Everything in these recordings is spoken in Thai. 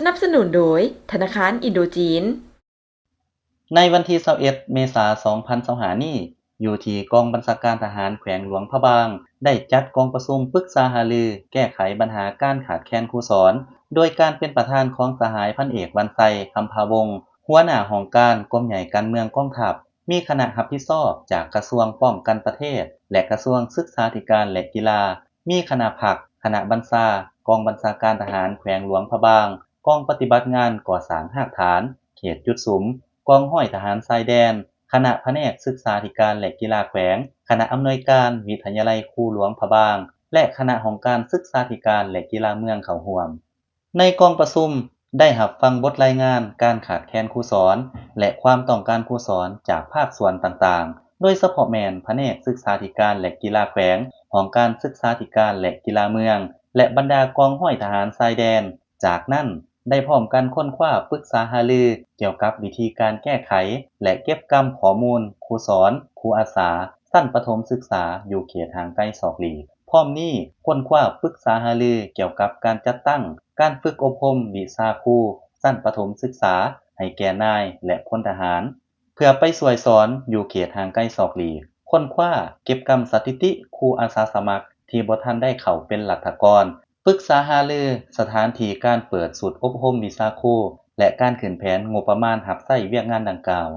นับสนุนโดยธนาคารอินโดจีนในวันที่21เมษายน2025นี้อยู่ที่กองบัญชาการทหารแขวงหลวงพระบางได้จัดกองประชุมปรึกษาหารือแก้ไขปัญหาการขาดแคลนครูสอนโดยการเป็นประธานของสหายพันเอกวันไซคำภาวงศ์หัวหน้าห้องการกรมใหญ่การเมืองกองทัพมีคณะรับผิดชอบจากกระทรวงป้องกันประเทศและกระทรวงศึกษาธิการและกีฬามีคณะผักคณะบัญชากองบัญชาการทหารแขวงหลวงพระบางกองปฏิบัติงานก่อสร้างรากฐานเขตจุดสุมกองห้อยทหารชายแดนคณะแผนกศึกษาธิการและกีฬาแขวงคณะอำนวยการวิทยาลัยครูหลวงพระบางและคณะของการศึกษาธิการและกีฬาเมืองเข้าร่วมในกองประชุมได้รับฟังบทรายงานการขาดแคลนครูสอนและความต้องการครูสอนจากภาคส่วนต่างๆโดยเฉพาะแม่นแผนกศึกษาธิการและกีฬาแขวงของการศึกษาธิการและกีฬาเมืองและบรรดากองห้อยทหารชายแดนจากนั้นได้พร้อมกันค้นคว้าปรึกษาหารือเกี่ยวกับวิธีการแก้ไขและเก็บกำข้อมูลครูสอนครูอาสาชั้นประถมศึกษาอยู่เขตห่างไกลศอกหลีพร้อมนี้ค้นคว้าปรึกษาหารือเกี่ยวกับการจัดตั้งการฝึกอบรมวิชาครูชั้นประถมศึกษาให้แก่นายและพลทหารเพื่อไปช่วยสอนอยู่เขตห่างไกลศอกหลีค้นคว้าเก็บกำสถิติครูอาสาสมัครที่บ่ทันได้เข้าเป็นรัฐกรปรึกษาหารือสถานที่การเปิดศูนย์อบรมวิชาครูและการขึ้นแผนงบประมาณรับใช้เวียกงานดังกล่าว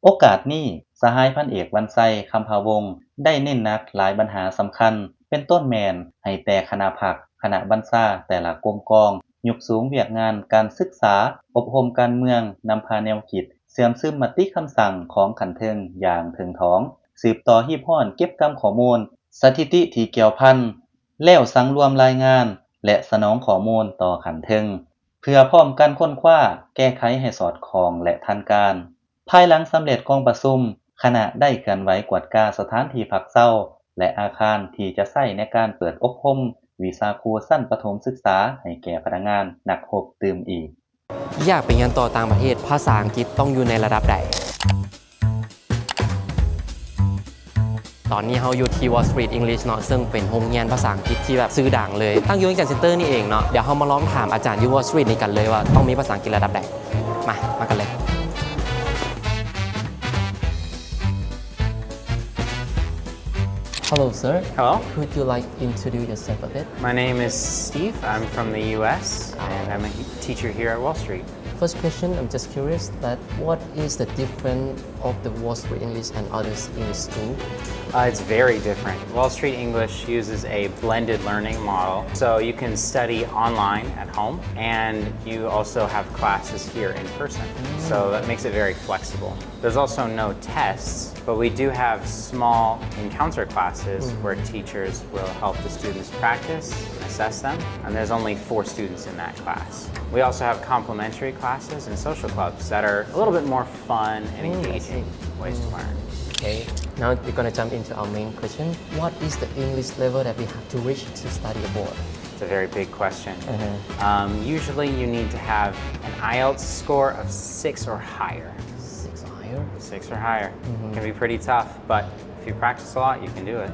โอกาสนี้สหายพันเอกวันไซคำภาวงศ์ได้เน้นหนักหลายปัญหาสำคัญเป็นต้นแมนให้แต่คณะผักคณะบัญชาแต่ละกรมกองยกสูงเวียกงานการศึกษาอบรมการเมืองนำพาแนวคิดเสื่อมซึมมติคำสั่งของขันเทิงอย่างถึงท้องสืบต่อฮีบฮ้อนเก็บกำข้อมูลสถิติที่เกี่ยวพันแล้วสังรวมรายงานและสนองข้อมูลต่อขันเทิงเพื่อพร้อมกันค้นคว้าแก้ไขให้สอดคล้องและทันการภายหลังสำเร็จกองประชุมคณะได้เคลื่อนไหวกวดกาสถานที่พักเช้าและอาคารที่จะใช้ในการเปิดอบรมวิชาครูชั้นประถมศึกษาให้แก่พนักงานนักรบตื่มอีกอยากไปเรียนต่อต่างประเทศภาษาอังกฤษต้องอยู่ในระดับใดตอนนี้เราอยู่ที่ Wall Street English เนาะซึ่งเป็นโรงเรียนภาษาอังกฤษที่แบบชื่อดังเลยตั้งอยู่ในเซ็นเตอร์นี่เองเนาะเดี๋ยวเรามาลองถามอาจารย์ที่ Wall Street นี่กันเลยว่าต้องมีภาษาอังกฤษระดับใดมากันเลย Hello sir. Hello. Could you like introduce yourself a bit? My name is Steve. I'm from the US and I'm a teacher here at Wall Street. First question, I'm just curious that what is the difference of the Wall Street English and others English school? It's very different. Wall Street English uses a blended learning model. So you can study online at home and you also have classes here in person. So that makes it very flexible. There's also no tests, but we do have small encounter classes where teachers will help the students practice, assess them, and there's only 4 students in that class. We also have complementary classes and social clubs that are a little bit more fun and engaging ways to learn. Okay, now we're going to jump into our main question. What is the English level that we have to reach to study abroad? It's a very big question. Usually you need to have an IELTS score of 6 or higher. 6 or higher? 6 or higher. It can be pretty tough, but if you practice a lot, you can do it.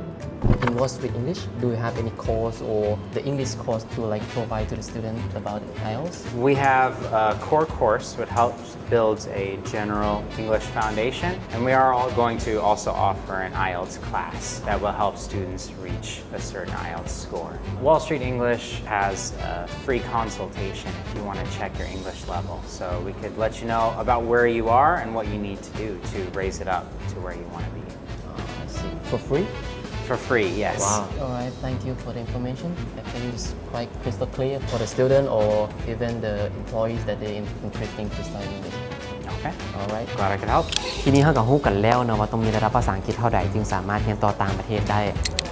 In Wall Street English, do you have any course or the English course to like provide to the student about IELTS? We have a core course which helps build a general English foundation, and we are all going to also offer an IELTS class that will help students reach a certain IELTS score. Wall Street English has a free consultation if you want to check your English level, so we could let you know about where you are and what you need to do to raise it up to where you want to be. I see. For free? For free, yes. Wow. Alright, thank you for the information. I think it's quite crystal clear for the student or even the employees that they're interested to study English. Okay. Alright. Glad I could help. ทีนี้เราก็รู้กันแล้วเนาะว่าต้องมีระดับภาษาอังกฤษเท่าใดจึงสามารถเรียนต่อต่างประเทศได้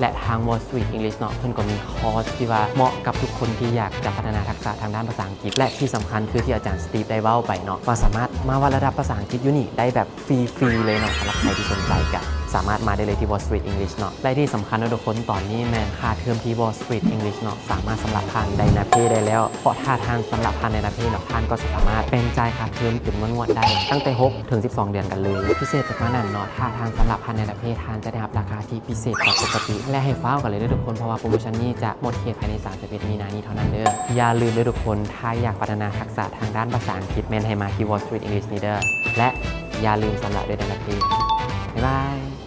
และทาง Wall Street English เนาะเพิ่นก็มีคอร์สที่ว่าเหมาะกับทุกคนที่อยากจะพัฒนาทักษะทางด้านภาษาอังกฤษและที่สำคัญคือที่อาจารย์สตีฟได้เว้าไปเนาะว่าสามารถมาวัดระดับภาษาอังกฤษอยู่นี่ได้แบบฟรีๆเลยเนาะสำหรับใครที่สนใจก็ส ามารถมาได้เลยที่ Wall Street English เนาะและที่สำคัญนะทุกคนตอนนี้แม่นค่าเทอมที่ Wall Street English เนาะสามารถสำหรับผ่านไดนาเพได้แล้วเพราะถ้าท่านสำหรับผ่านไดนาเพเนาะท่านก็สามารถเป็นจ่ายค่าเทอมเป็นงวดๆได้ตั้งแต่6ถึง12 เดือนกันเลยพิเศษไปกว่านั้นเนาะถ้าท่านสำหรับผ่านไดนาเพท่านจะได้รับราคาที่พิเศษกว่าปกติและให้ฟ้าวกันเลยทุกคนเพราะว่าโปรโมชั่นนี้จะหมดเขตภายใน31 มีนาคมนี้เท่านั้นเด้ออย่าลืมทุกคนถ้าอยากพัฒนาทักษะทางด้านภาษาอังกฤษแม่นให้มาที่ Wall Street English นี่เด้อและอย่าลืมสำหรับด้วยไดนาเพบ๊ายบาย